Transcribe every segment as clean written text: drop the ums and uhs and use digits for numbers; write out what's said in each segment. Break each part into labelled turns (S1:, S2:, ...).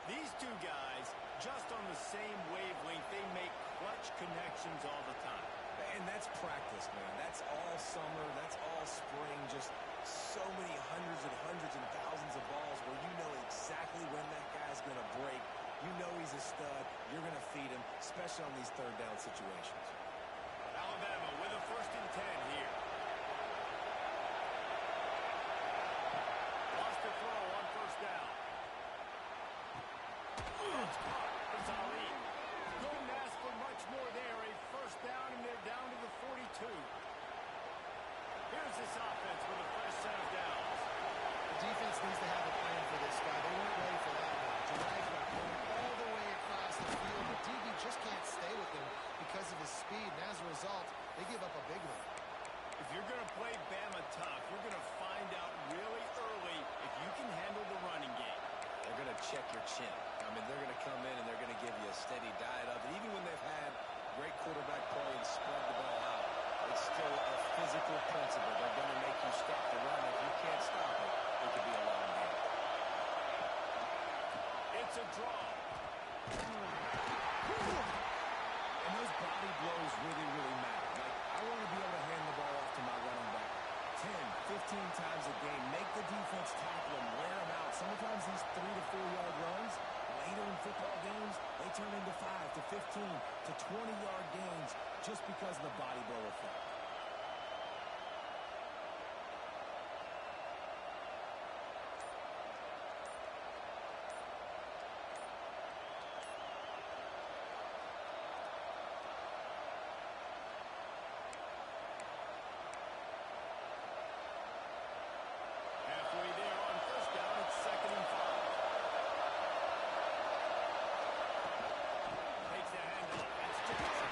S1: These two guys, just on the same wavelength, they make clutch connections all the time.
S2: And that's practice, man. That's all summer. That's all spring. Just so many hundreds and thousands of balls where you know exactly when that guy's going to break. You know he's a stud. You're going to feed him, especially on these third down situations.
S1: Alabama with a 1st and 10 here. Lost the throw on 1st down. It's caught. It's Ali. Couldn't ask for much more there. A 1st down, and they're down to the 42. Here's this offense with a fresh set of downs.
S3: The defense needs to have a plan for this guy. They weren't ready for that one. Jemi's got going all the way across the field. The DB just can't stay with him because of his speed, and as a result, they give up a big one.
S1: If you're going to play Bama tough, you're going to find out really early if you can handle the running game.
S2: They're going to check your chin. I mean, they're going to come in and they're going to give you a steady diet of it. Even when they've had great quarterback play and spread the ball out, it's still a physical principle. They're going to make you stop the run. If you can't stop it, it could be a long game.
S1: It's a draw.
S2: And those body blows really, really matter. Like, I want to be able to hand the ball off to my running back 10, 15 times a game. Make the defense tackle them, wear them out. Sometimes these 3 to 4 yard runs, later in football games, they turn into 5 to 15 to 20 yard gains just because of the body blow effect.
S1: Halfway there on 1st down, it's 2nd and 5. Takes the handoff. That's Jackson.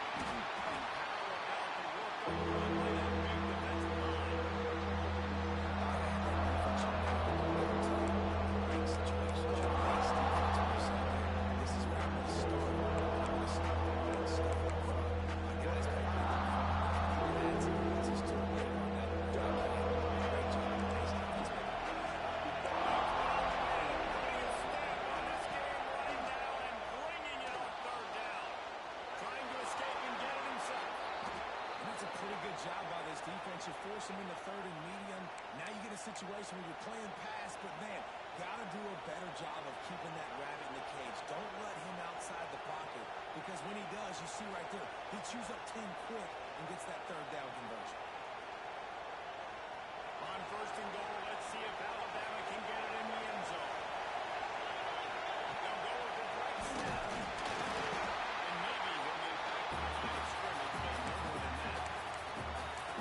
S1: And how about the work on the run by that big defensive line?
S2: Great situation. This is where I'm going to start. I'm going to start the running stuff up front. My guys play that's just too late on that. Great job. Nice defense. Pretty good job by this defense. You force him into 3rd and medium. Now you get a situation where you're playing pass, but man, got to do a better job of keeping that rabbit in the cage. Don't let him outside the pocket, because when he does, you see right there, he chews up 10 quick and gets that 3rd down conversion.
S1: On 1st and goal, let's see if Alabama can get it in the end zone. They'll go with the right snap. And maybe he'll get back to the line of scrimmage, but no more than that.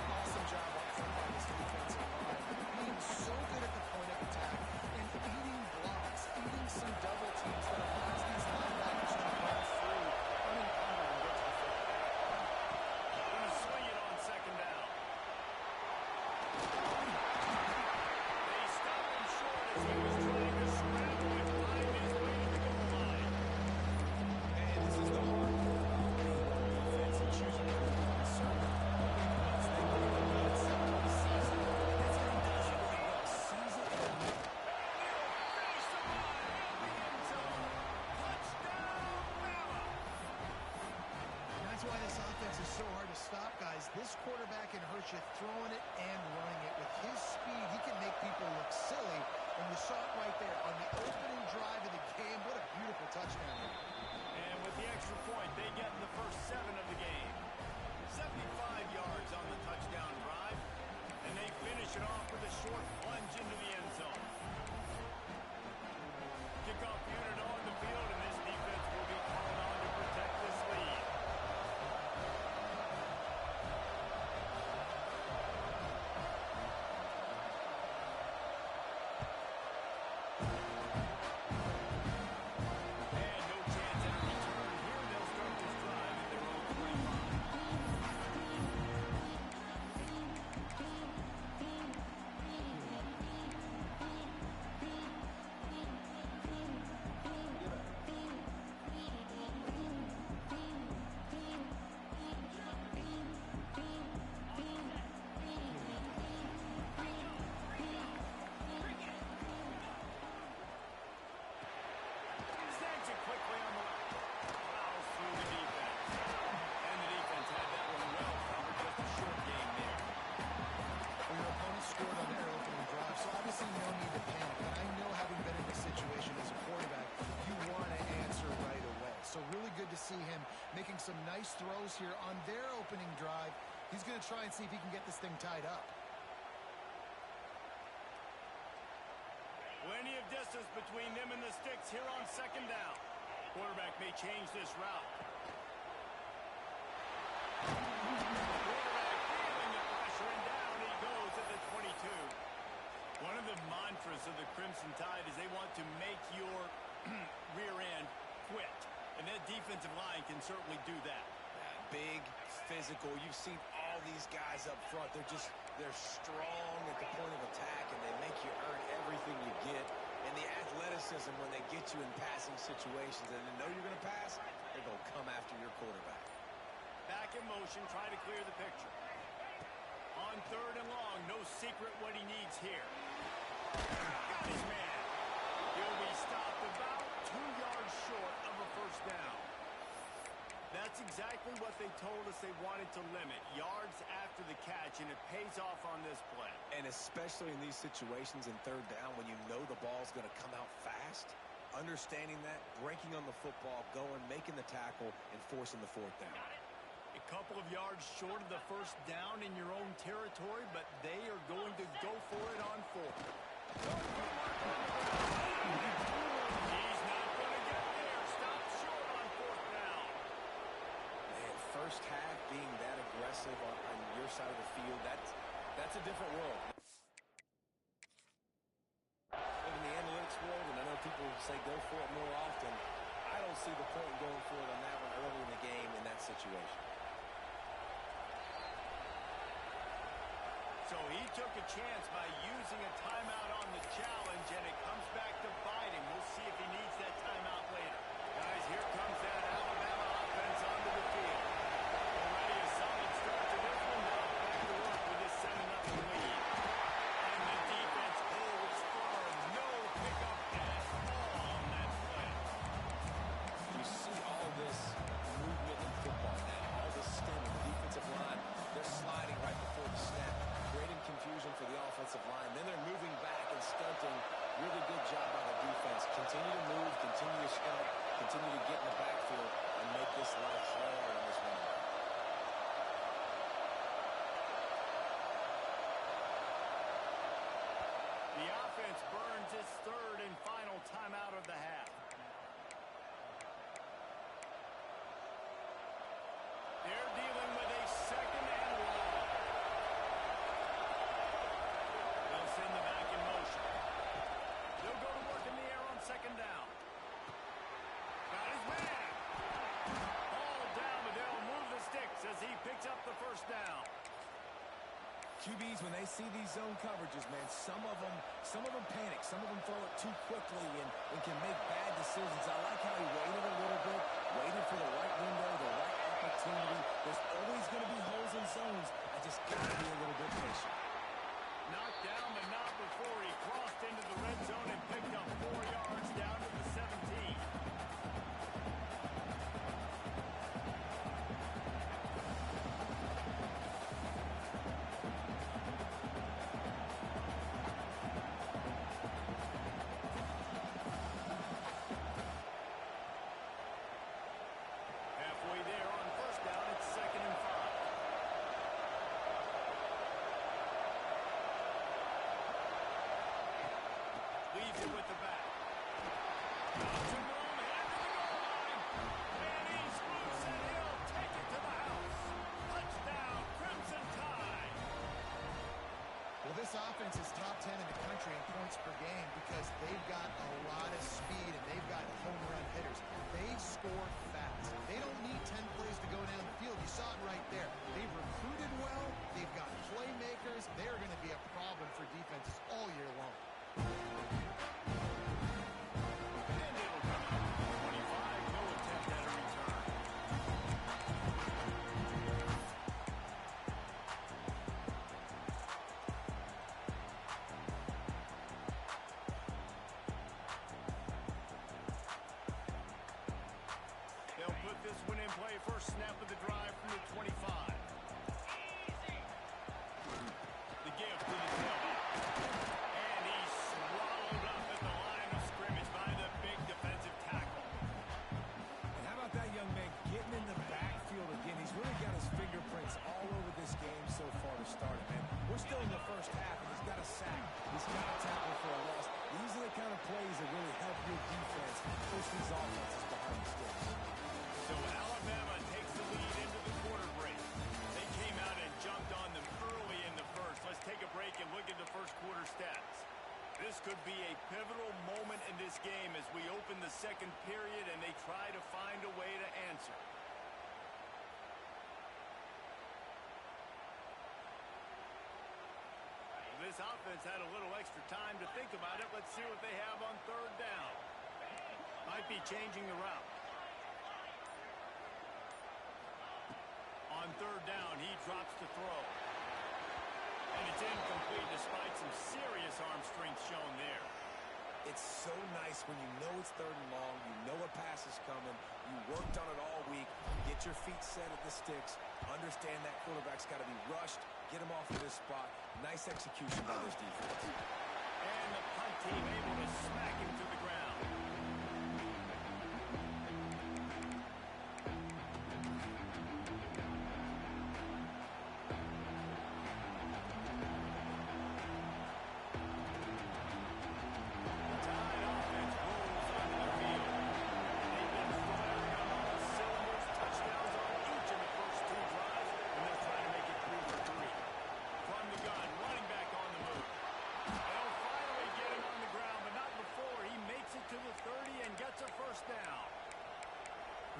S3: Awesome job up front by this defensive line. Being so good at the point of attack and eating blocks, eating some double teams that allows these linebackers to run through unencumbered and get to the football.
S1: Going to swing it on 2nd down. They stop him short as he was trying to scramble and find his way to the goal line.
S2: And this is the hard part about being on defense and choosing to be conservative. Once they go to the season, that's what he does really well. Season and year.
S1: Finish the line in the end zone. Touchdown, Bama.
S3: That's why this offense is so hard to stop, guys. This quarterback can hurt you throwing it and running it. With his speed, he can make people look silly. And you saw it right there on the opening drive of the game. What a beautiful touchdown.
S1: And with the extra point, they get in the first 7 of the game. 75 yards on the touchdown drive. And they finish it off with a short plunge into the end zone. Kickoff unit on the field, and this defense will be called on to protect this lead. short game there.
S3: Well, your opponent scored on their opening drive, so obviously no need to panic. But I know, having been in this situation as a quarterback, you want to answer right away. So really good to see him making some nice throws here on their opening drive. He's going to try and see if he can get this thing tied up.
S1: Plenty of distance between them and the sticks here on second down. Quarterback may change this route. Quarterback feeling the pressure, and down he goes at the 22. One of the mantras of the Crimson Tide is they want to make your rear end quit. And that defensive line can certainly do that.
S2: Big, physical. You've seen all these guys up front. They're strong at the point of attack, and they make you earn everything you get. And the athleticism when they get you in passing situations and they know you're going to pass, they're going to come after your quarterback.
S1: Back in motion, try to clear the picture. On third and long, no secret what he needs here. Got his man. He'll be stopped about 2 yards short of a first down. That's exactly what they told us they wanted to limit. Yards after the catch, and it pays off on this play.
S2: And especially in these situations in third down when you know the ball's going to come out fast, understanding that, breaking on the football, going, making the tackle, and forcing the fourth down.
S1: A couple of yards short of the first down in your own territory, but they are going to go for it on fourth. He's not going to get there. Stop short on fourth down.
S2: Man, first half being that aggressive on your side of the field, that's a different world. In the analytics world, and I know people say go for it more often, I don't see the point in going for it on that one early in the game in that situation.
S1: So he took a chance by using a timeout on the challenge, and it comes back to bite him. We'll see if he needs that timeout later. Guys, here comes that Alabama offense onto the field. Already a solid start to this one. Now back to work with this 7-0 lead. And the defense holds firm. No pickup at all on that play.
S2: You see all this movement in football now, all this stemming, the defensive line, they're sliding right before the snap, creating confusion for the offensive line. Then they're moving back and stunting. Really good job by the defense. Continue to move, continue to stunt, continue to get in the backfield and make this life hard on this one.
S1: The offense burns its third and final timeout of the half. They're dealing with a second and long. They'll send the back in motion. They'll go to work in the air on second down. Got his man. Ball down, but they'll move the sticks as he picks up the first down.
S2: QBs, when they see these zone coverages, man, some of them panic. Some of them throw it too quickly and can make bad decisions. I like how he waited a little bit, waited for the right window, the right opportunity. There's always going to be holes in zones. I just got to be a little bit patient.
S1: Knocked down, but not before he crossed into the red zone and picked up 4 yards down to the 17. Halfway there on first down, it's 2nd and 5. Leaves it with the back. Some room after the goal line. And he's loose, and he'll take it to the house. Touchdown, Crimson Tide.
S3: Well, this offense is top 10 in the country in points per game because they've got a lot of speed and they've got home run hitters. They score fast. They don't need 10 plays to go down the field. You saw it right there. They've recruited well. They've got playmakers. They're going to be a problem for defenses all year long.
S1: And it'll come out to the 25. No attempt at a return. They'll put this one in play. First snap of the drive from the 25. second period, and they try to find a way to answer. This offense had a little extra time to think about it. Let's see what they have on third down. Might be changing the route. On third down, he drops to throw. And it's incomplete despite some serious arm strength shown there.
S2: It's so nice when you know it's third and long, you know a pass is coming, you worked on it all week, get your feet set at the sticks, understand that quarterback's got to be rushed, get him off of this spot. Nice execution by this defense.
S1: And the punt team able to smack him to the ground.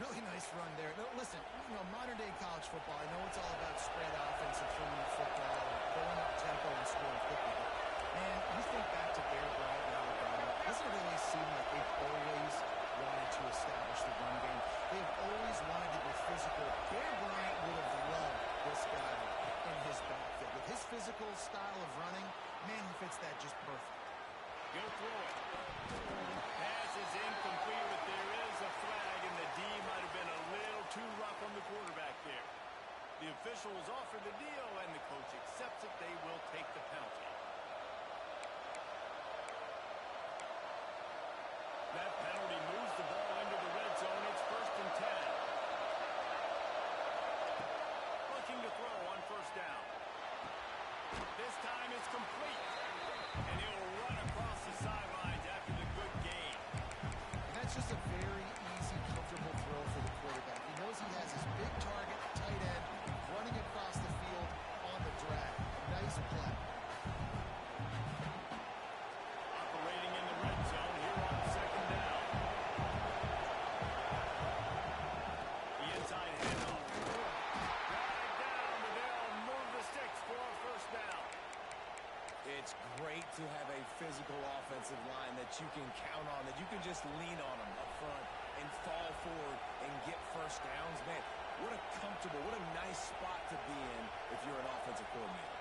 S3: Really nice run there. No, listen, modern-day college football, I know it's all about spread offense and throwing the football and pulling up tempo and scoring quickly. But, man, you think back to Bear Bryant and Alabama, doesn't it really seem like they've always wanted to establish the run game? They've always wanted to be physical. Bear Bryant would have loved this guy in his backfield. With his physical style of running, man, he fits that just perfect.
S1: He'll throw it. Pass is incomplete, but there is a flag, and the D might have been a little too rough on the quarterback there. The officials offer the deal, and the coach accepts it. They will take the penalty. That penalty moves the ball into the red zone. It's 1st and 10. Looking to throw on first down. This time it's complete. And he'll run across the sidelines after the good gain.
S3: And that's just a very easy, comfortable throw for the quarterback. He knows he has his big target, tight end, running across the field on the drag. Nice play.
S1: Operating in the red zone here on 2nd down. The inside handoff. Drag down, but they'll move the sticks for a first down.
S2: It's great to have a physical offensive line that you can count on, that you can just lean on them up front and fall forward and get first downs. Man, what a comfortable, what a nice spot to be in if you're an offensive coordinator.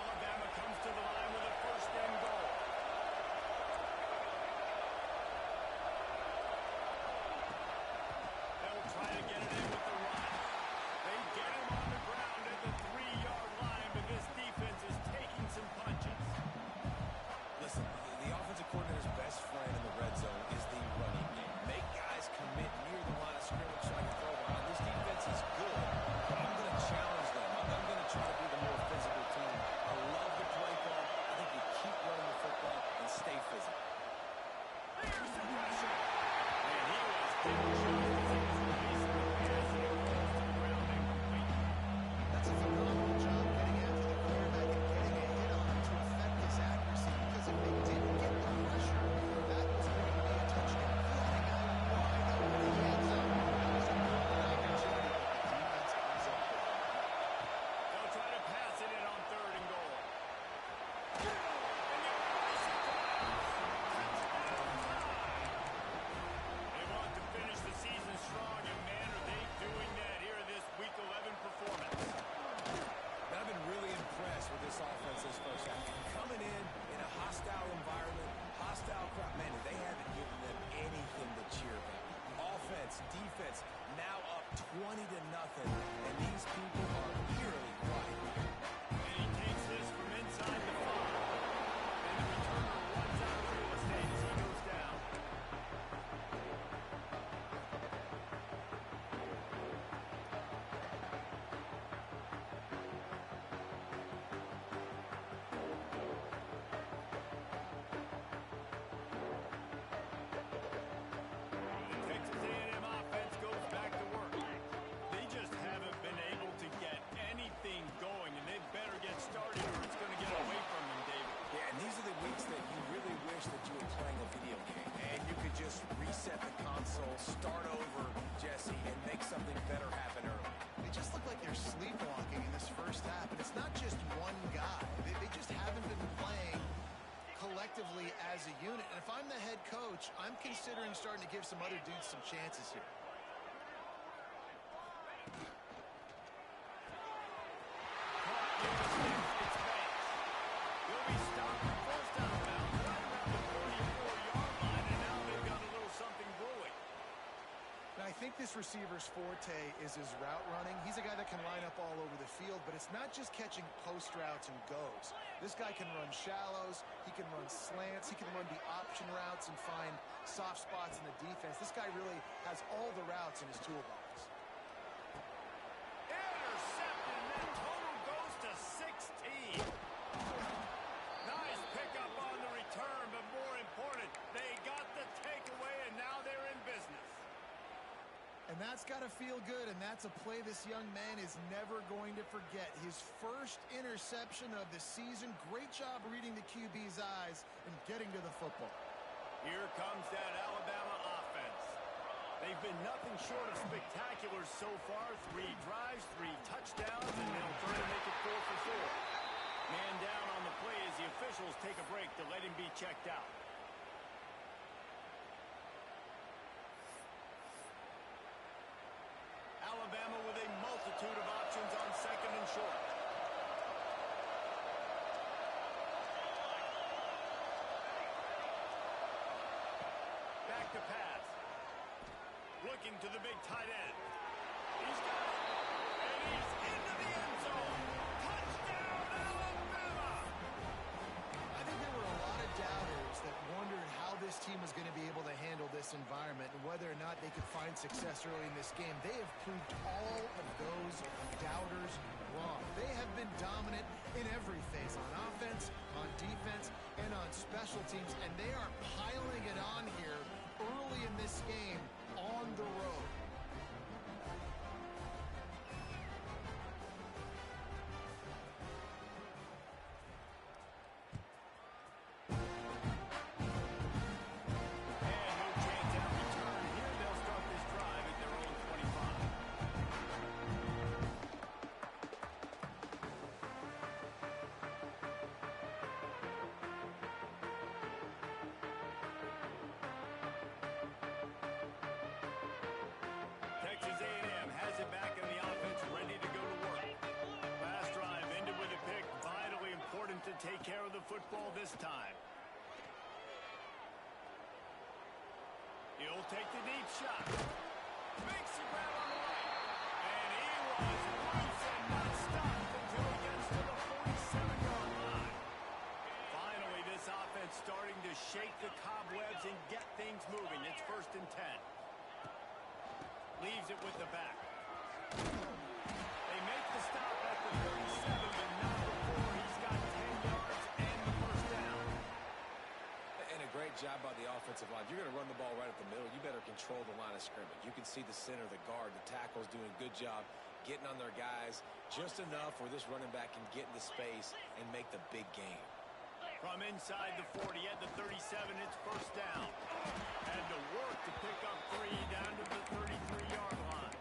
S1: Alabama comes to the line with a 1st and goal. They'll try to get it in with the run. They get him on the ground at the 3-yard line, but this defense is taking some punches.
S2: Listen, the offensive coordinator's best friend in the red zone is the running game. Make guys commit near the line of scrimmage so I can throw behind. This defense is good, but I'm going to challenge them. I'm going to try to be the more physical team. I love the play call. I think you keep running the football and stay physical.
S1: Here's the pressure. And he was getting shots as he was releasing the pass, and it falls to the ground incomplete.
S3: That's a phenomenal job getting after the quarterback and getting a hit on him to affect his accuracy, because if they didn't get the pressure, that was going to be a touchdown. He had a guy wide open in the end zone. That was a golden opportunity, but the defense ends up with it.
S1: They'll try to pass it in on 3rd and goal. And they race it down. Touchdown time. They want to finish the season strong, and man, are they doing that here in this Week 11 performance.
S2: But I've been really impressed with this offense this first half. Coming in a hostile environment, hostile crowd, man, they haven't given them anything to cheer about. Offense, defense, now up 20-0, and these people are eerily quiet.
S1: And he takes this from inside the 5. And the returner runs out of real estate as he goes down. The Texas A&M offense goes back to work. They just haven't been able to get
S3: I'm considering starting to give some other dudes some chances here.
S1: Will be stopped and forced out of bounds right around the 44-yard line, and now they've got a little something brewing.
S3: Now, I think this receiver's forte is his route running. He's a guy that can line up all over the field, but it's not just catching post routes and goes. This guy can run shallows, he can run slants, he can run the option routes and find soft spots in the defense. This guy really has all the routes in his toolbox.
S1: Intercepted, and that total goes to 16. Nice pickup on the return, but more important, they got the takeaway, and now they're in business.
S3: And that's got to feel good, and that's a play this young man is never going to forget. His first interception of the season. Great job reading the QB's eyes and getting to the football.
S1: Here comes that Alabama offense. They've been nothing short of spectacular so far. 3 drives, 3 touchdowns, and they'll try to make it 4 for 4. Man down on the play as the officials take a break to let him be checked out. Alabama with a multitude of options on second and short. Back to pass. Looking to the big tight end. He's got it. And he's into the end zone. Touchdown, Alabama!
S3: I think there were a lot of doubters that wondered how this team was going to be able to handle this environment and whether or not they could find success early in this game. They have proved all of those doubters wrong. They have been dominant in every phase, on offense, on defense, and on special teams, and they are piling it on here early in this game on the road.
S1: Texas A&M has it back in the offense, ready to go to work. Last drive ended with a pick. Vitally important to take care of the football this time. He'll take the deep shot. Makes the grab on the right. And he was loose and not stopped until he gets to the 47-yard line. Finally, this offense starting to shake the cobwebs and get things moving. It's 1st and 10. Leaves it with the back. They make the stop at the 37, but not before he's got 10 yards and the first down.
S2: And a great job by the offensive line. If you're going to run the ball right up the middle, you better control the line of scrimmage. You can see the center, the guard, the tackles doing a good job getting on their guys just enough where this running back can get into space and make the big game.
S1: From inside the 40 at the 37, it's first down. Had to work to pick up 3 down to the 33-yard line.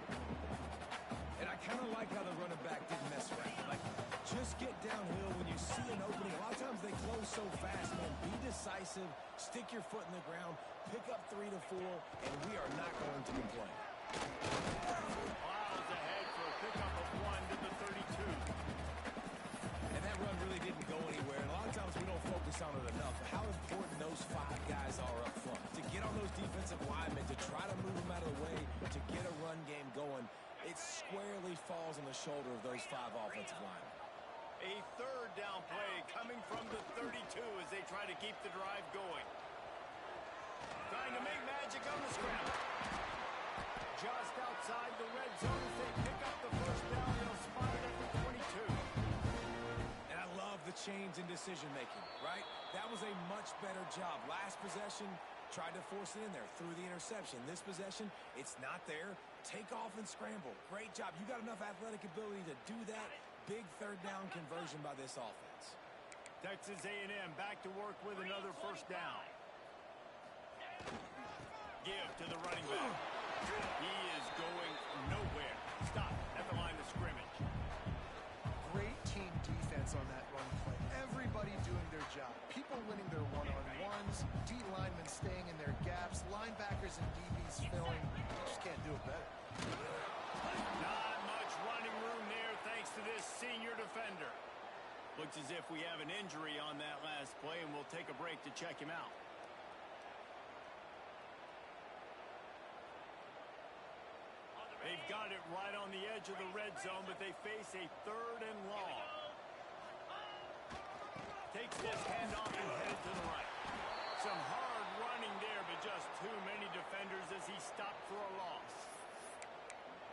S2: And I kind of like how the running back didn't mess around. Like, just get downhill when you see an opening. A lot of times they close so fast, man. Be decisive, stick your foot in the ground, pick up 3 to 4, and we are not going to complain.
S1: Miles ahead for a pickup of 1 to the 32.
S2: And that run really didn't go anywhere. And a lot of times we don't focus on it enough. How important those 5 guys are up front. To get on those defensive linemen, to try to move them out of the way, to get a run game going, it squarely falls on the shoulder of those 5 offensive linemen.
S1: A 3rd down play coming from the 32 as they try to keep the drive going. Trying to make magic on the scramble. Just outside the red zone as they pick up the first down. They'll spot it at the 22.
S2: And I love the change in decision-making, right? That was a much better job. Last possession, tried to force it in there through the interception. This possession, it's not there. Take off and scramble. Great job. You got enough athletic ability to do that. Big 3rd down conversion by this offense.
S1: Texas A&M back to work with another first down. Give to the running back. He is going nowhere. Stop at the line of scrimmage.
S3: Great team defense defense on that run play. Everybody doing their job. People winning their one-on-ones, D linemen staying in their gaps, linebackers and DBs filling. You just can't do it better.
S1: Not much running room there thanks to this senior defender. Looks as if we have an injury on that last play, and we'll take a break to check him out. They've got it right on the edge of the red zone, but they face a 3rd and long. Takes this handoff and headed to the right. Some hard running there, but just too many defenders as he stopped for a loss.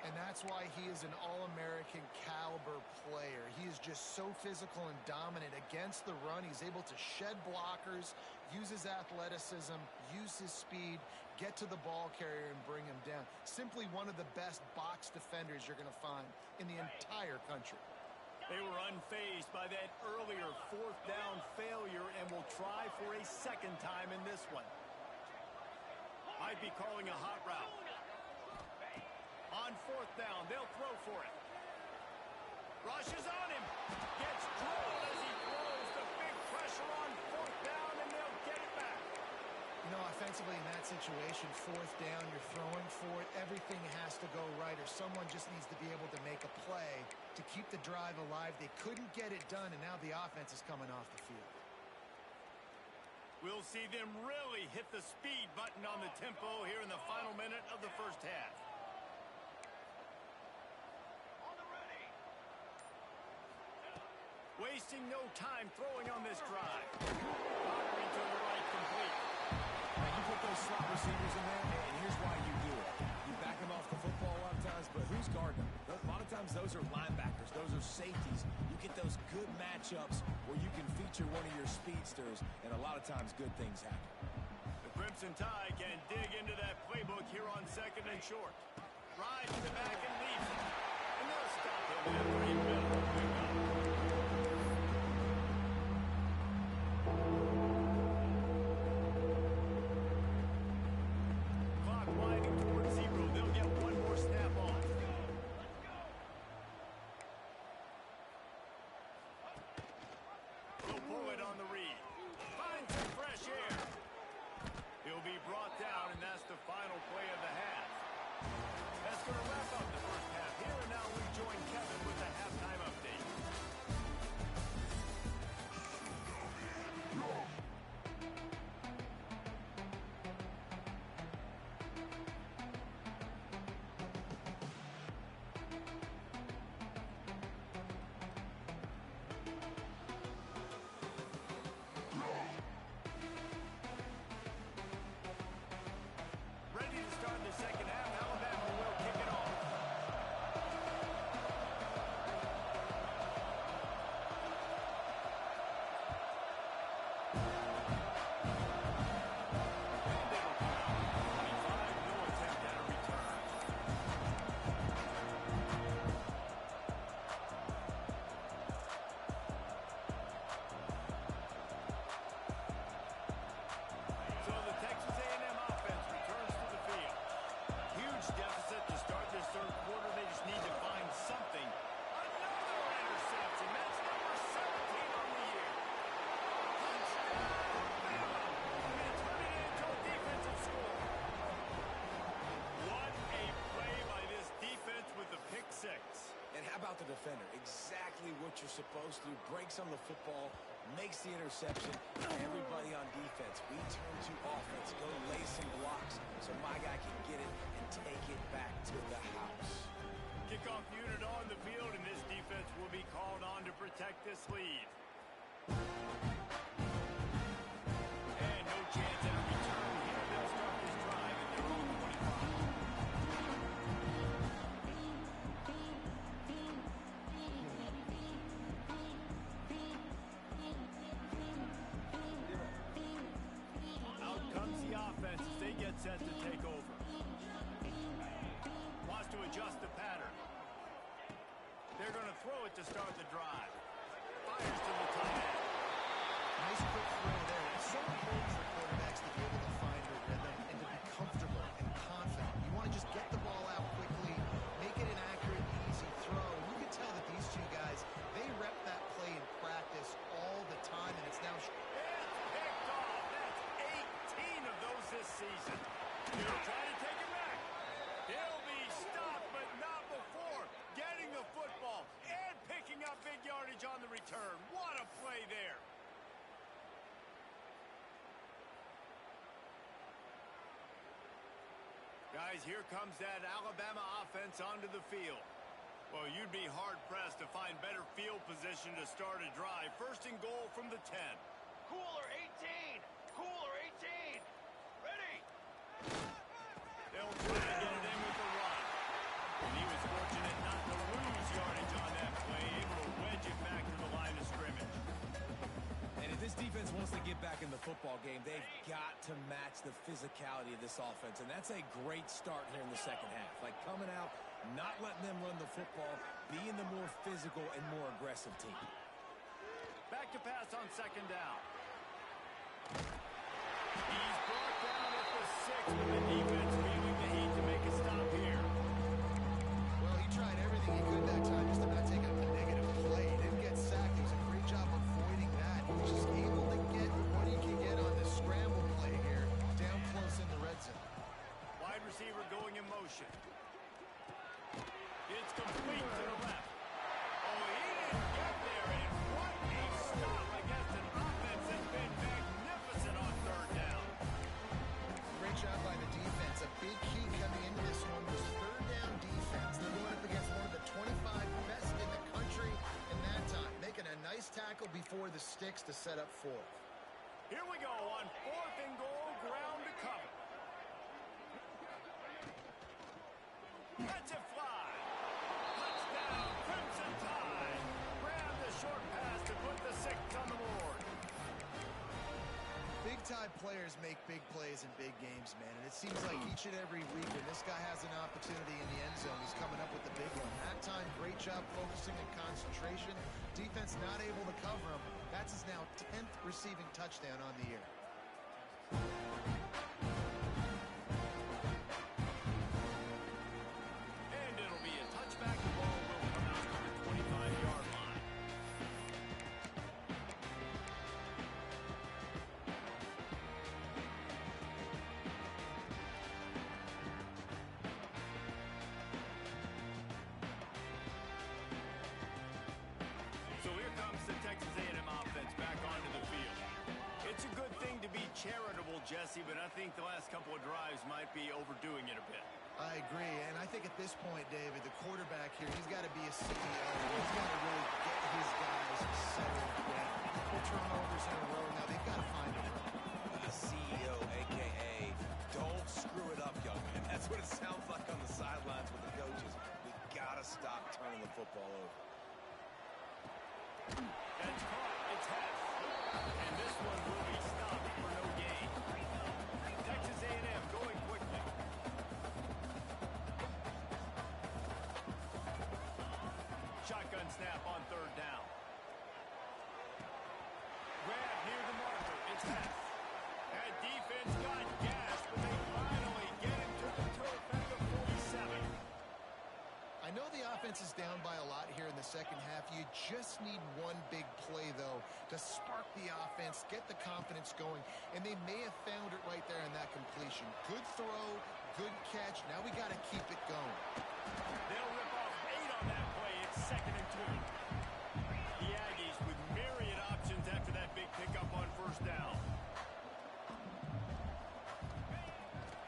S3: And that's why he is an All-American caliber player. He is just so physical and dominant against the run. He's able to shed blockers, use his athleticism, use his speed, get to the ball carrier and bring him down. Simply one of the best box defenders you're going to find in the entire country.
S1: They were unfazed by that earlier 4th down failure and will try for a 2nd time in this one. Might be calling a hot route. On 4th down, they'll throw for it. Rushes on him. Gets drilled as he throws. The big pressure on 4th down, and they'll get it back.
S3: You know, offensively in that situation, 4th down, you're throwing for it. Everything has to go right, or someone just needs to be able to make a play to keep the drive alive. They couldn't get it done, and now the offense is coming off the field.
S1: We'll see them really hit the speed button on the tempo here in the final minute of the first half. Wasting no time throwing on this drive. Firing to the right, complete.
S2: Now you put those slot receivers in there, and here's why you do it. You back them off the football a lot of times, but who's guarding them? A lot of times those are linebackers. Those are safeties. You get those good matchups where you can feature one of your speedsters, and a lot of times good things happen.
S1: The Crimson Tide can dig into that playbook here on 2nd and short. Rides to the back and leaves it. And they'll stop him after he built a pickup. Clock winding towards 0. They'll get one more snap off. He'll pull it on the read. Finds some fresh air. He'll be brought down, and that's the final play of the half. That's going to wrap up the first half. Here and now we join Kevin with the halftime update. Ready to start the second half. Alabama will kick it off. And it'll come out. 25, no attempt at a return. So the Texas A&M offense returns to the field. Huge deficit to start this 3rd quarter. They just need to find something. Another interception. That's number 17 on the year. Touchdown, Bama. And it's turning it into a defensive score. What a play by this defense with the pick 6.
S2: And how about the defender? Exactly what you're supposed to do. Breaks on the football, makes the interception. Everybody on defense, we turn to offense. Go lay some blocks so my guy can get it and take it back to the house.
S1: Kickoff unit on the field, and this defense will be called on to protect this lead. And no chance at a return here. They'll start this drive at their own 25. Out comes the offense as they get set to take over. Wants to adjust the pattern. They're going to throw it to start the drive. Fires to the Guys, here comes that Alabama offense onto the field. Well, you'd be hard-pressed to find better field position to start a drive. First and goal from the 10.
S4: Cooler 18! Cooler 18! Ready!
S1: They'll try to get it in with the run. And he was fortunate not to lose yardage on that play, able to wedge it back to the line of scrimmage.
S2: And if this defense wants to get back in the football game, they've got to match the physicality of this offense. And that's a great start here in the second half. Like coming out, not letting them run the football, being the more physical and more aggressive team.
S1: Back to pass on second down. He's brought down at the 6 with the defense feeling the heat to make a stop here.
S3: Well, he tried everything he could that time just to not take a negative play. He didn't get sacked. He was a great job avoiding that. He was just able to get what he can get on this scramble play here, down close in the red zone.
S1: Wide receiver going in motion. It's complete to the left. Oh, he didn't get there, and what a stop against an offense that's been magnificent on third down.
S3: Great job by the defense. A big key coming into this one was third down defense. They're going up against one of the 25 best in the country in that time, making a nice tackle before the sticks to set up fourth.
S1: Here we go on fourth and goal, ground to cover. Let's it fly. Touchdown, Crimson Tide. Grab the short pass to put the 6 on the board.
S3: Big-time players make big plays in big games, man. And it seems like each and every week when this guy has an opportunity in the end zone, he's coming up with the big one. That time, great job focusing and concentration. Defense not able to cover him. That's his now 10th receiving touchdown on the year.
S1: And it'll be a touchback. The ball will come out to the 25-yard line. So here comes the Texas A&M offense back onto the field. It's a good thing to be charitable, Jesse, but I think the last couple of drives might be overdoing it a bit.
S3: I agree, and I think at this point, David, the quarterback here, he's got to be a CEO. He's got to really get his guys settled down. Couple turnovers in a row. Now they've got to find a run.
S2: The CEO, a.k.a. don't screw it up, young man. That's what it sounds like on the sidelines with the coaches. We got to stop turning the football over.
S1: That's caught. It's half. And this one will be stopped for no gain. Texas A&M going quickly. Shotgun snap on third down. Grab near the marker. It's half. That defense got gas, but they finally get him to the turf at the 47.
S3: I know the offense is down by a lot here in the second half. You just need one big play, though, to spark the offense, get the confidence going, and they may have found it right there in that completion. Good throw, good catch. Now we got to keep it going.
S1: They'll rip off 8 on that play. It's 2nd and 2. The Aggies with myriad options after that big pickup on first down.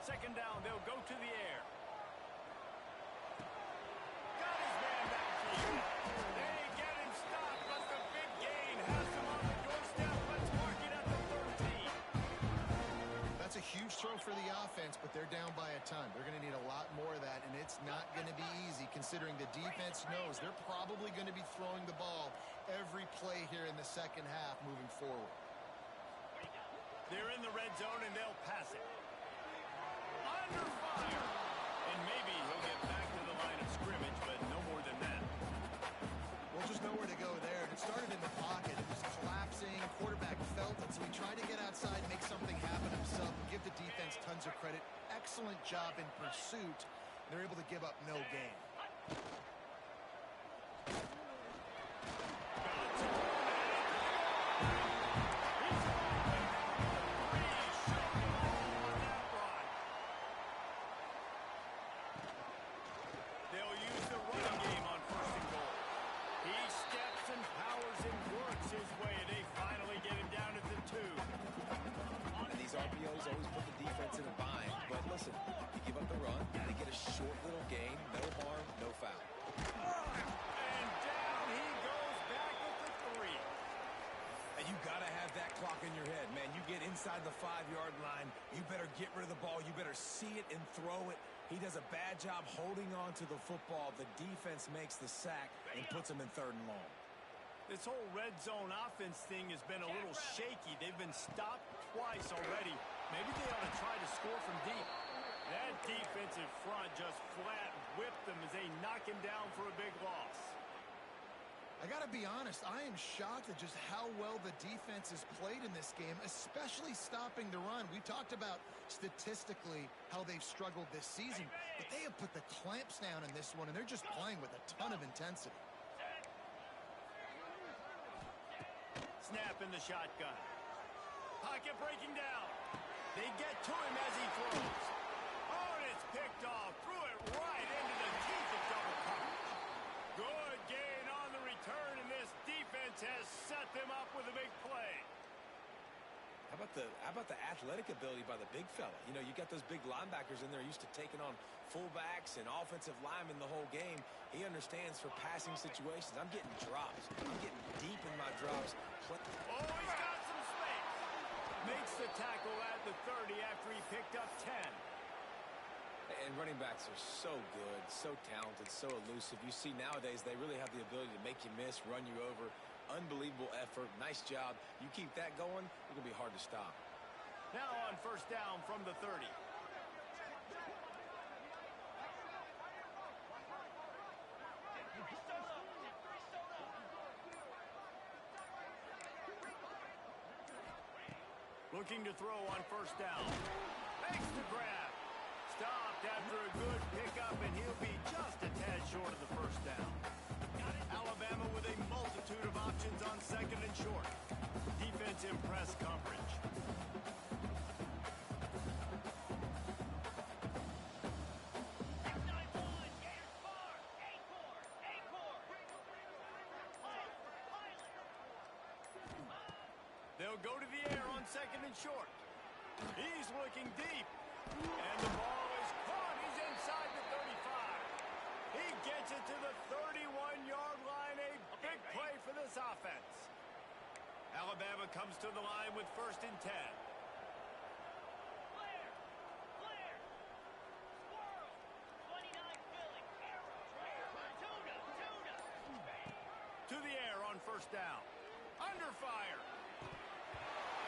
S1: 2nd down, they'll go to the air. Got his man backfield. They get him stopped, but the big gain has him on the doorstep. Let's mark it at the 13.
S3: That's a huge throw for the offense, but they're down by a ton. They're going to need a lot more of that, and it's not going to be easy considering the defense knows they're probably going to be throwing the ball every play here in the second half moving forward.
S1: They're in the red zone, and they'll pass it. Under fire. And maybe he'll get back to the line of scrimmage, but no more than that.
S3: Well, just nowhere to go there. It started in the pocket. It was collapsing. Quarterback felt it, so he tried to get outside, make something happen himself, and give the defense tons of credit. Excellent job in pursuit. They're able to give up no gain.
S1: They'll use the running game on first and goal. He steps and powers and works his way. They finally get him down at the 2.
S2: And these RPOs always put the defense in a bind. But listen, you give up the run, inside the 5-yard line. You better get rid of the ball. You better see it and throw it. He does a bad job holding on to the football. The defense makes the sack and puts him in 3rd and long.
S1: This whole red zone offense thing has been a little shaky. They've been stopped twice already. Maybe they ought to try to score from deep. That defensive front just flat whipped them as they knock him down for a big loss.
S3: I got to be honest, I am shocked at just how well the defense has played in this game, especially stopping the run. We talked about statistically how they've struggled this season, but they have put the clamps down in this one, and they're just playing with a ton of intensity.
S1: Snap in the shotgun. Pocket breaking down. They get to him as he throws. Oh, and it's picked off. Threw it right into the teeth of double coverage. Good gain on the return, and this defense has set them up with a big play.
S2: How about the athletic ability by the big fella? You know, you got those big linebackers in there used to taking on fullbacks and offensive linemen the whole game. He understands for passing situations. I'm getting drops. I'm getting deep in my drops.
S1: Oh, he's got some space. Makes the tackle at the 30 after he picked up 10.
S2: And running backs are so good, so talented, so elusive. You see nowadays they really have the ability to make you miss, run you over. Unbelievable effort. Nice job. You keep that going, it's going to be hard to stop.
S1: Now on 1st down from the 30. Looking to throw on 1st down. Makes the grab. Stopped after a good pickup, and he'll be just a tad short of the 1st down. Alabama with a multitude of options on 2nd and short. Defense in press coverage. They'll go to the air on 2nd and short. He's looking deep. And the ball is caught. He's inside the 35. He gets it to the 31-yard line. A big play for this offense. Alabama comes to the line with 1st and 10. To the air on 1st down. Under fire.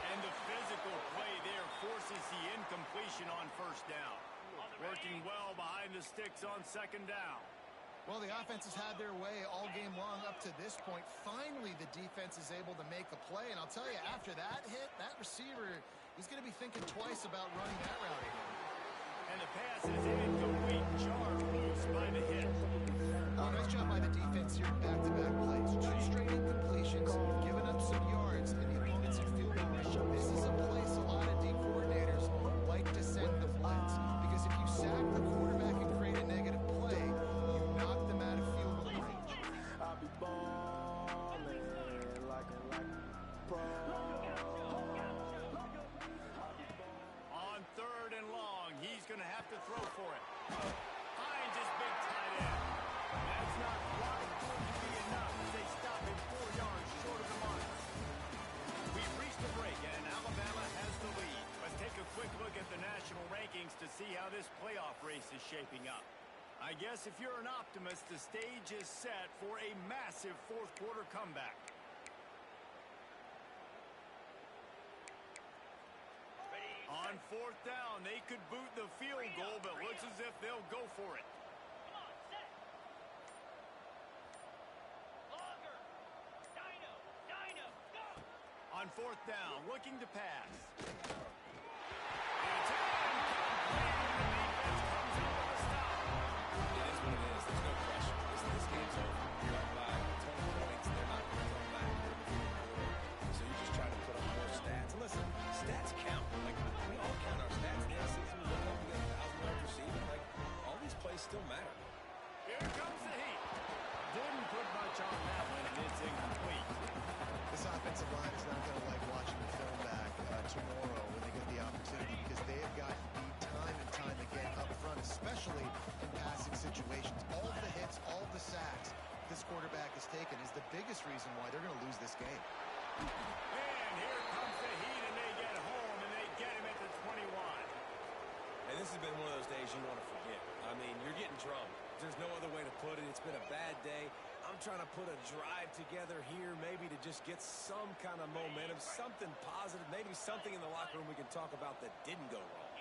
S1: And the physical play there forces the incompletion on 1st down. Working well behind the sticks on 2nd down.
S3: Well, the offense has had their way all game long up to this point. Finally, the defense is able to make a play. And I'll tell you, after that hit, that receiver, he's going to be thinking twice about running that route again.
S1: And the pass is incomplete. Jarred loose by the hit.
S3: Oh, nice job by the defense here in back-to-back plays. 2 straight incompletions, giving up some yards, and the opponents in field position. This is a place a lot of D coordinators like to send the blitz, because if you sack the quarterback and create a negative play, you knock them out of field goal range.
S5: I'll be balling like a pro.
S1: On 3rd and long, he's going to have to throw for it. Finds his big tight end. That's not quite going to be enough as they stop him 4 yards short of the mark. We've reached a break, and Alabama has the lead. Let's take a quick look at the national rankings to see how this playoff race is shaping up. I guess if you're an optimist, the stage is set for a massive 4th quarter comeback. On 4th down, they could boot the field goal, but looks as if they'll go for it. On 4th down, looking to pass. It's incomplete. The defense comes up with a stop.
S2: It is what it is. There's no pressure. This game's over. You're up by a ton of points. They're not going to come back in the 4th quarter. So you just try to put up more stats. And listen, stats count. Like, we all count our stats in the season. We look up, we got 1,000 yards receiving. Like, all these plays still matter.
S1: Here comes the heat. Didn't put much on that one, and it's incomplete.
S3: This offensive line is not going to like watching the film back tomorrow when they get the opportunity, because they have gotten beat time and time again up front, especially in passing situations. All of the hits, all of the sacks this quarterback has taken is the biggest reason why they're going to lose this game.
S1: And here comes the heat, and they get home, and 21.
S2: And this has been one of those days you want to forget. I mean, you're getting drunk. There's no other way to put it. It's been a bad day. I'm trying to put a drive together here, maybe to just get some kind of momentum, something positive, maybe something in the locker room we can talk about that didn't go wrong.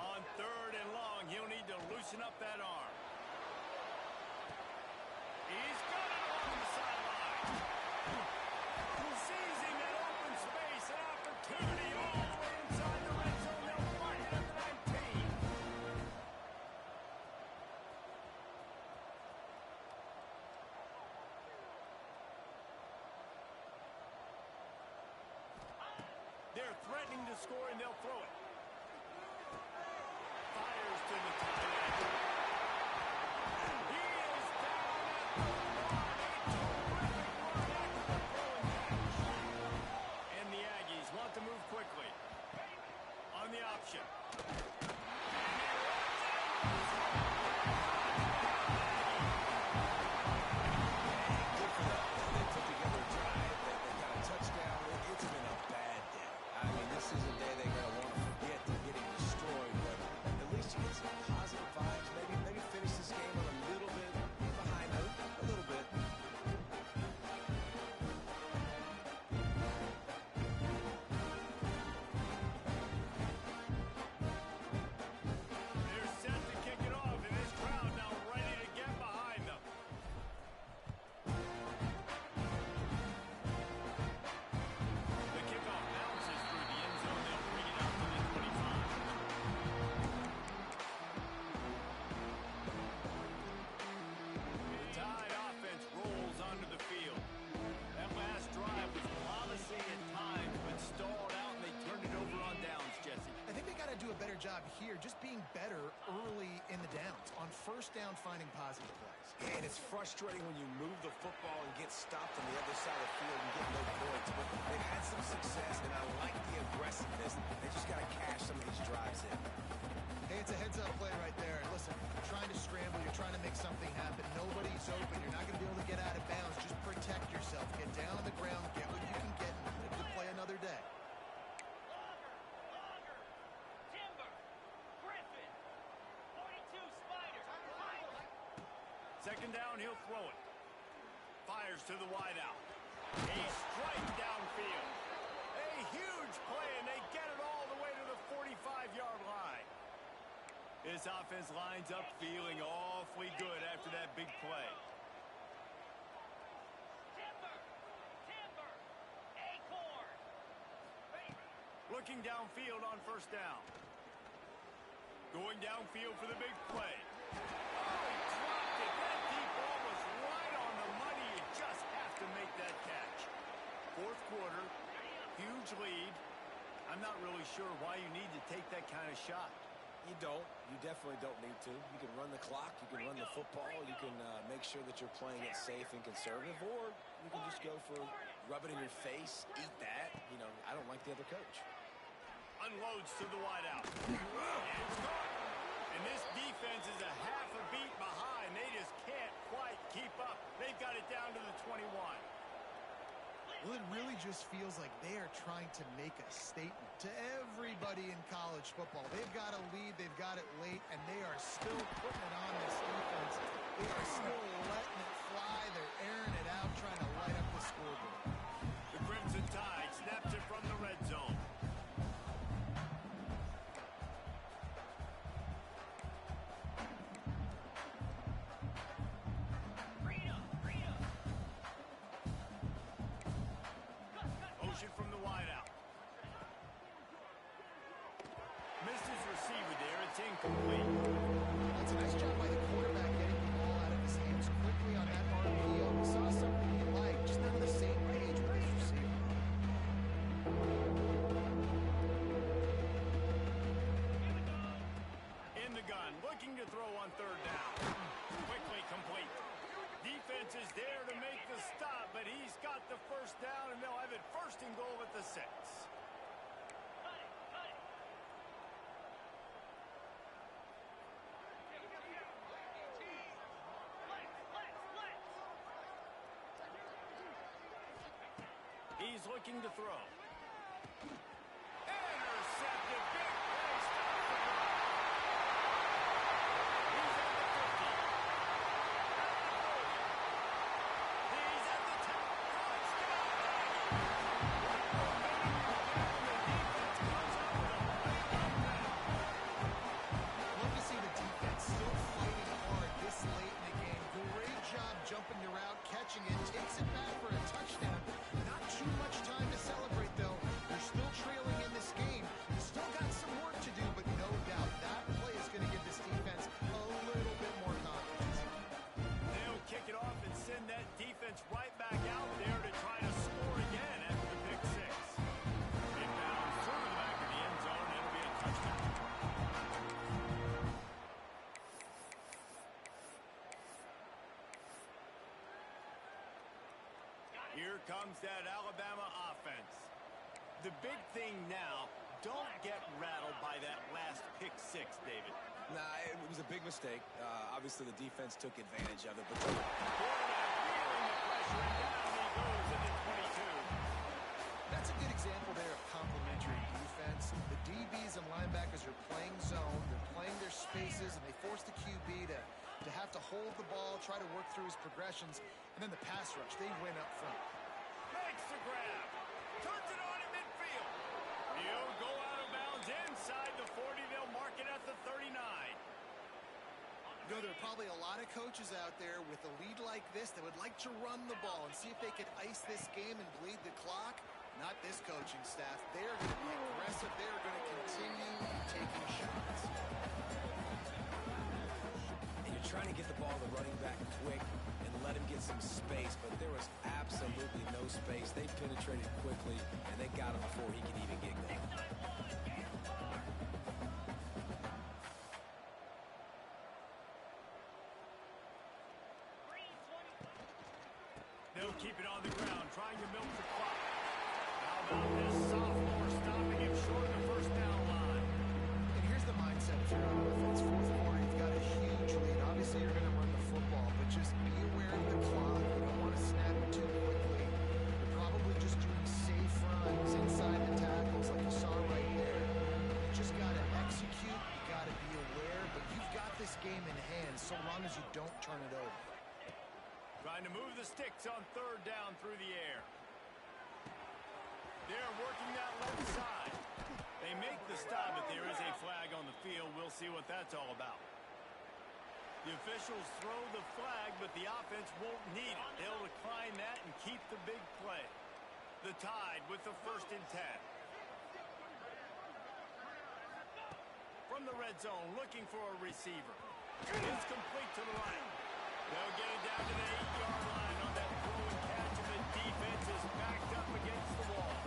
S1: On 3rd and long, he'll need to loosen up that arm. He's got it along the sideline. Seizing that open space, an opportunity all the way inside the red zone. They'll find it at the 19. They're threatening to score, and they'll throw it. Fires to the tight end. He is down at the 1. A terrific run after the throwing catch. And the Aggies want to move quickly. On the option.
S2: Good for them. They put together a drive. They got a touchdown. It's been a bad day. I mean, this is a day they're going to want to forget. They're getting destroyed, but at least you get some positive vibes. Maybe finish this game on a little bit behind note, a little bit.
S1: They're set to kick it off, and this crowd now ready to get behind them. The kickoff bounces through the end zone. They'll bring it out to the 25. The Tide offense rolls onto the field. That last drive was promising at times, but stalled out, and they turned it over on downs, Jesse.
S3: I think they got to do a better job here, just being better early in the downs. On 1st down, finding positive plays.
S2: And it's frustrating when you move the football and get stopped on the other side of the field and get no points. But they've had some success, and I like the aggressiveness. They just got to cash some of these drives in.
S3: Hey, it's a heads-up play right there. Listen, you're trying to scramble. You're trying to make something happen. Nobody's open. You're not going to be able to get out of bounds. Just protect yourself. Get down on the ground. Get what you can get and live to play another day.
S4: Longer. Timber. Griffin. 42 Spider.
S1: 2nd down, he'll throw it. Fires to the wideout. A strike downfield. A huge play, and they get it all the way to the 45-yard line. This offense lines up feeling awfully good after that big play.
S4: Timber. Timber. Acorn.
S1: Looking downfield on 1st down. Going downfield for the big play. Oh, he dropped it. That deep ball was right on the money. You just have to make that catch. 4th quarter, huge lead. I'm not really sure why you need to take that kind of shot.
S2: You don't. You definitely don't need to. You can run the clock. You can run the football. You can make sure that you're playing it safe and conservative. Or you can just go for rub it in your face, eat that. You know, I don't like the other coach.
S1: Unloads to the wideout. It's gone. And this defense is a half a beat behind. They just can't quite keep up. They've got it down to the 21.
S3: Well, it really just feels like they are trying to make a statement to everybody in college football. They've got a lead, they've got it late, and they are still putting it on this defense. They are still letting it fly. They're airing it out, trying to light up the scoreboard.
S1: The Crimson Tide snaps it from the red zone. Motion from the wideout. Missed his receiver there. It's incomplete.
S3: That's a nice job by the quarterback getting the ball out of his hands quickly on that RPO. We saw something he liked, just not on the same page with his receiver.
S1: In the gun, looking to throw on 3rd down. Quickly complete. Defense is there to make the stop, but he's got the 1st down, and they'll have it 1st and goal at the 6. He's looking to throw. Intercepted here comes that Alabama offense. The big thing now, don't get rattled by that last pick six, David.
S2: Nah, it was a big mistake. Obviously, the defense took advantage of it. But
S1: Quarterback feeling the pressure, and down he goes at the 22.
S3: That's a good example there of complementary defense. The DBs and linebackers are playing zone, they're playing their spaces, and they force the QB to have to hold the ball, try to work through his progressions, and then the pass rush, they win up front.
S1: Makes the grab. Turns it on in midfield. He'll go out of bounds inside the 40. They'll mark it at the 39.
S3: You know, there are probably a lot of coaches out there with a lead like this that would like to run the ball and see if they could ice this game and bleed the clock. Not this coaching staff. They're going to be aggressive. They're going to continue taking shots.
S2: and you're trying to get the ball to the running back quick and let him get some space, but there was absolutely no space. They penetrated quickly, and they got him before he could even get going.
S1: They'll keep it on the ground, trying to milk the clock. How about this sophomore stopping him short of the first down line?
S3: And here's the mindset if you're on offense. Fourth quarter, you've got a huge lead. Obviously, you're going to run the football, but just be aware of the clock. You don't want to snap it too quickly. You're probably just doing safe runs inside the tackles like you saw right there. You just got to execute. You got to be aware, but you've got this game in hand so long as you don't turn it over.
S1: Trying to move the sticks on third down through the air. They're working that left side. They make the stop, but there is a flag on the field. We'll see what that's all about. The officials throw the flag, but the offense won't need it. They'll decline that and keep the big play. The Tide with the 1st and 10. From the red zone, looking for a receiver. It's complete to the right. They'll get it down to the 8-yard line on that throw and catch, and the defense is backed up against the wall.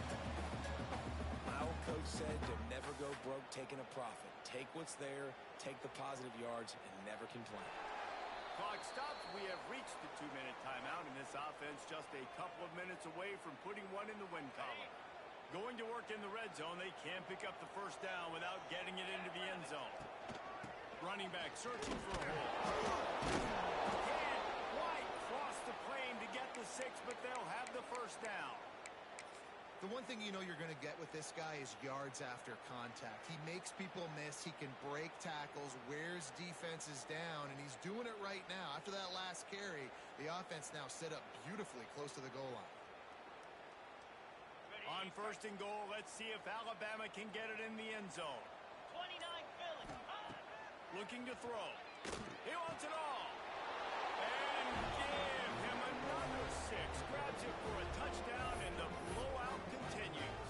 S2: My old coach said to never go broke taking a profit. Take what's there, take the positive yards, and never complain.
S1: Clock stops. We have reached the 2-minute timeout, and this offense just a couple of minutes away from putting one in the win column. Going to work in the red zone, they can pick up the first down without getting it into the end zone. Running back searching for a hole. Can't quite cross the plane to get the 6, but they'll have the first down.
S3: The one thing you know you're going to get with this guy is yards after contact. He makes people miss. He can break tackles, wears defenses down, and he's doing it right now. After that last carry, the offense now set up beautifully close to the goal line.
S1: On 1st and goal, let's see if Alabama can get it in the end zone.
S4: 29 Philly.
S1: Looking to throw. He wants it all. And give him another 6. Grabs it for a touchdown, and the blowout continues.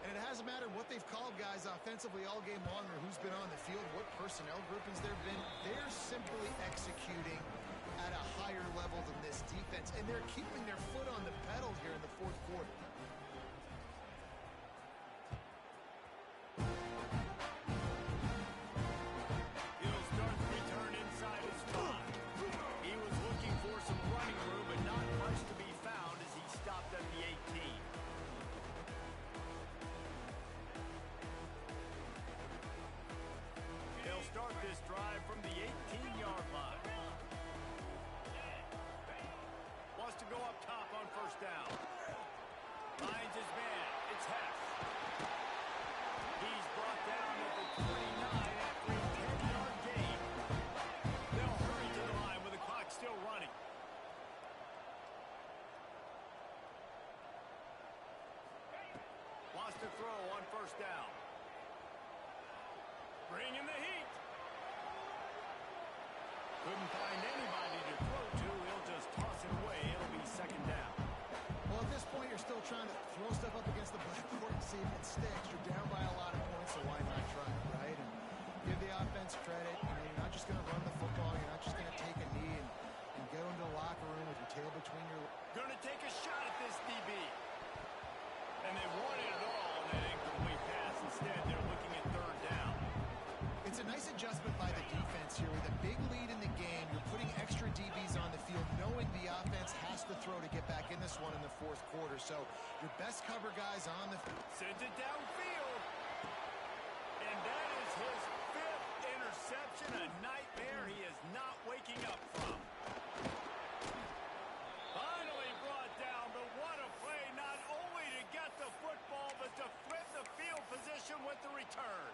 S3: And it hasn't mattered what they've called guys offensively all game long or who's been on the field, what personnel groupings there have been. They're simply executing at a higher level than this defense, and they're keeping their foot on the pedal here in the fourth quarter.
S1: He'll start the return inside his 5. He was looking for some running room, but not much to be found as he stopped at the 18. They'll start this drive from the 18-yard line. Wants to go up top on first down. Finds his man. It's Hess. He's brought down at the 29 after a 10-yard gain. They'll hurry to the line with the clock still running. Wants to throw on first down. Bringing the heat. Couldn't find anybody to throw to. He'll just toss it away. It'll be 2nd down.
S3: Well, at this point, you're still trying to throw stuff up against the blackboard and see if it sticks. You're down by a lot of points, so why not try it, right? And give the offense credit. You know, you're not just going to run the football. You're not just going to take a knee and go into the locker room with your tail between your...
S1: Going to take a shot at this DB. And they wanted it all on that incomplete pass. Instead, they're looking at 3rd down.
S3: It's a nice adjustment by the defense here. With a big lead in the game, you're putting extra extra DBs on the field, knowing the offense has to throw to get back in this one in the fourth quarter. So your best cover guys on the field.
S1: Sends it downfield. And that is his fifth interception, a nightmare he is not waking up from. Finally brought down, but what a play, not only to get the football, but to flip the field position with the return.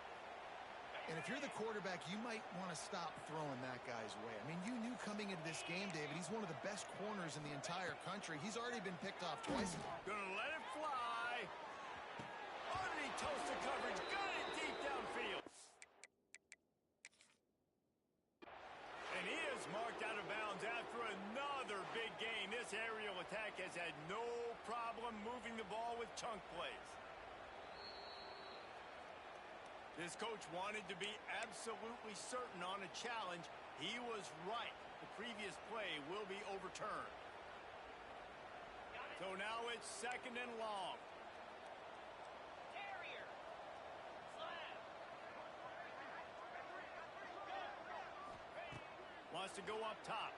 S3: And if you're the quarterback, you might want to stop throwing that guy's way. I mean, you knew coming into this game, David, he's one of the best corners in the entire country. He's already been picked off twice.
S1: Gonna let it fly. Underneath toasted coverage, got it deep downfield. And he is marked out of bounds after another big gain. This aerial attack has had no problem moving the ball with chunk plays. This coach wanted to be absolutely certain on a challenge. He was right. The previous play will be overturned. So now it's 2nd and long.
S4: Terrier. Slab.
S1: Wants to go up top.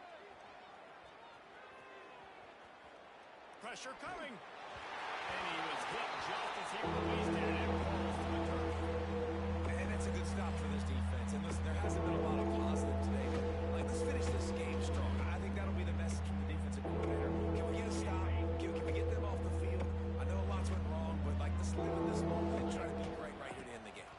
S1: Pressure coming. And he was hit just as he released it and falls to the turf.
S2: And that's a good stop for this defense. And listen, there hasn't been a lot of positive today, but like, let's finish this game strong. I think that'll be the message from the defensive coordinator. Can we get a stop? Can we get them off the field? I know a lot's went wrong, but like, let's live in this moment and try to be great right here to end the game.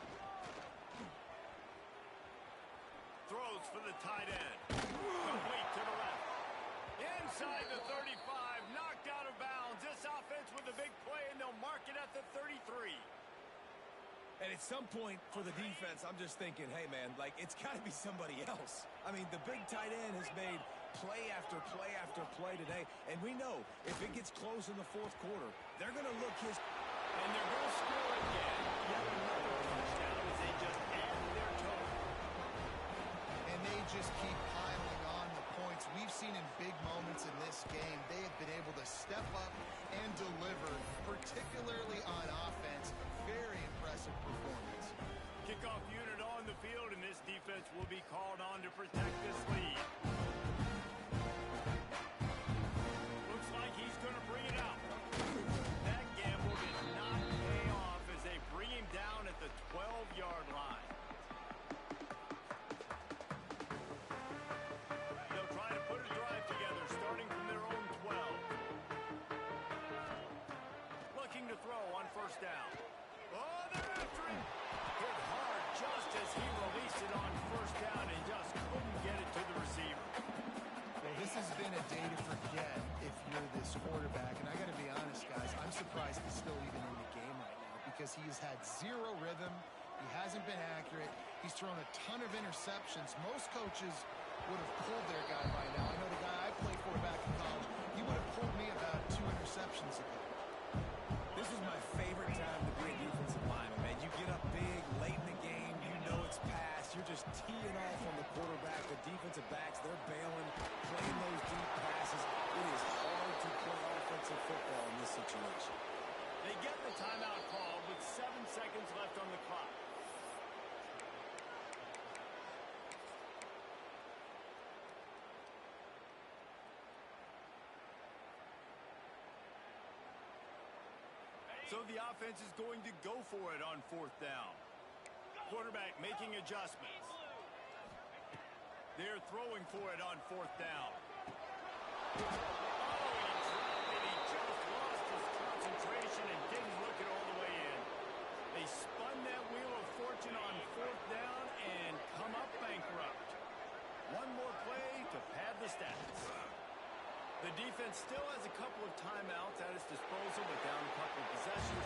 S1: Throws for the tight end. Complete to the left. Inside the 35, knocked out of bounds. This offense with a big play, and they'll mark it at the 33.
S2: And at some point for the defense, I'm just thinking, hey, man, like, it's got to be somebody else. I mean, the big tight end has made play after play after play today. And we know if it gets close in the fourth quarter, they're going to look his...
S1: And they're going to score again. Yet another touchdown as they just add their total.
S3: And they just keep piling on the points. We've seen in big moments in this game, they have been able to step up and deliver, particularly on offense. Very impressive performance.
S1: Kickoff unit on the field, and this defense will be called on to protect this lead. Looks like he's going to bring it out. That gamble did not pay off as they bring him down at the 12-yard line. They'll try to put a drive together, starting from their own 12. Looking to throw on 1st down. Oh, they're after him. Hit hard just as he released it on 1st down and just couldn't get it to the receiver.
S3: Well, this has been a day to forget if you're this quarterback. And I got to be honest, guys, I'm surprised he's still even in the game right now because he has had zero rhythm. He hasn't been accurate. He's thrown a ton of interceptions. Most coaches would have pulled their guy by now. I know the guy I played for back in college, he would have pulled me about 2 interceptions ago.
S2: This is my favorite time to be a defensive lineman, man. You get up big, late in the game, you know it's past. You're just teeing off on the quarterback. The defensive backs, they're bailing, playing those deep passes. It is hard to play offensive football in this situation.
S1: They get the timeout called with 7 seconds left on the clock. So the offense is going to go for it on 4th down. Quarterback making adjustments. They're throwing for it on 4th down. Oh, he dropped it. He just lost his concentration and didn't look it all the way in. They spun that wheel of fortune on 4th down and come up bankrupt. One more play to pad the stats. The defense still has a couple of timeouts at its disposal, but down a couple of possessions.